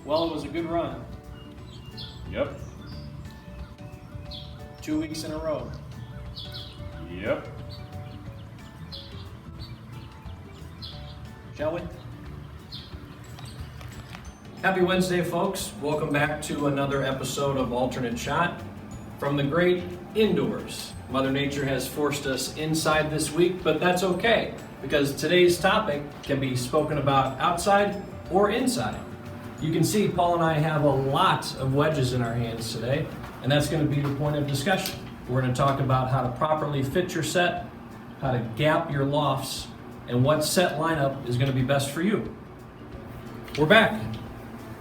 Well, it was a good run. Yep. 2 weeks in a row. Yep. Shall we? Happy Wednesday, folks. Welcome back to another episode of Alternate Shot from the great indoors. Mother Nature has forced us inside this week, but that's okay because today's topic can be spoken about outside or inside. You can see Paul and I have a lot of wedges in our hands today, and that's going to be the point of discussion. We're going to talk about how to properly fit your set, how to gap your lofts, and what set lineup is going to be best for you. We're back.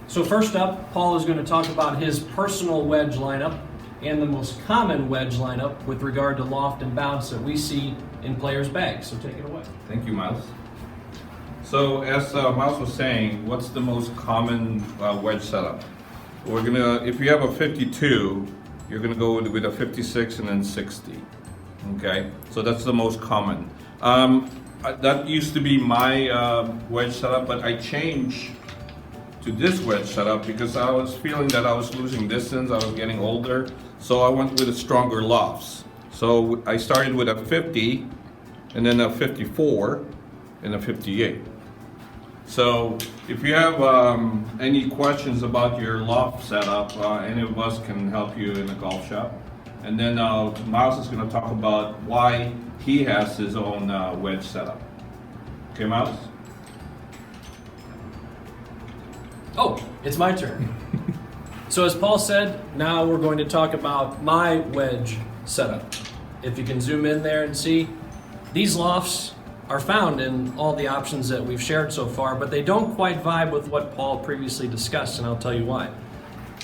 So first up, Paul is going to talk about his personal wedge lineup and the most common wedge lineup with regard to loft and bounce that we see in players' bags. So take it away. Thank you, Miles. So as Miles was saying, what's the most common wedge setup? If you have a 52, you're gonna go with a 56 and then 60. Okay, so that's the most common. That used to be my wedge setup, but I changed to this wedge setup because I was feeling that I was losing distance, I was getting older, so I went with a stronger lofts. So I started with a 50, and then a 54, and a 58. So if you have any questions about your loft setup, any of us can help you in the golf shop. And then Miles is going to talk about why he has his own wedge setup. Okay, Miles? Oh, it's my turn. So as Paul said, now we're going to talk about my wedge setup. If you can zoom in there and see, these lofts are found in all the options that we've shared so far, but they don't quite vibe with what Paul previously discussed, and I'll tell you why.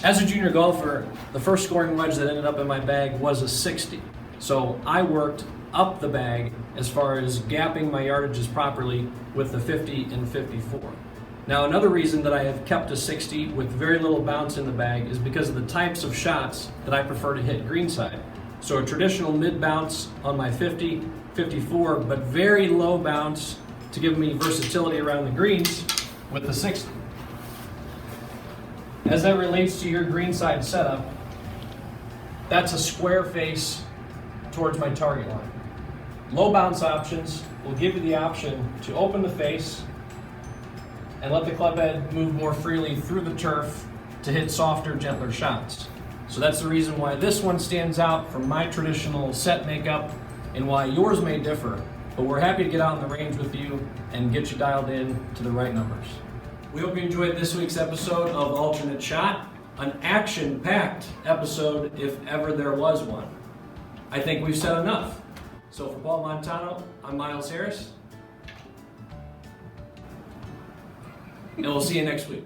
As a junior golfer, the first scoring wedge that ended up in my bag was a 60. So I worked up the bag as far as gapping my yardages properly with the 50 and 54. Now, another reason that I have kept a 60 with very little bounce in the bag is because of the types of shots that I prefer to hit greenside. So a traditional mid bounce on my 50, 54, but very low bounce to give me versatility around the greens with the 60. As that relates to your greenside setup, that's a square face towards my target line. Low bounce options will give you the option to open the face and let the club head move more freely through the turf to hit softer, gentler shots. So that's the reason why this one stands out from my traditional set makeup and why yours may differ, but we're happy to get out in the range with you and get you dialed in to the right numbers. We hope you enjoyed this week's episode of Alternate Shot, an action-packed episode if ever there was one. I think we've said enough. So for Paul Montano, I'm Miles Harris, and we'll see you next week.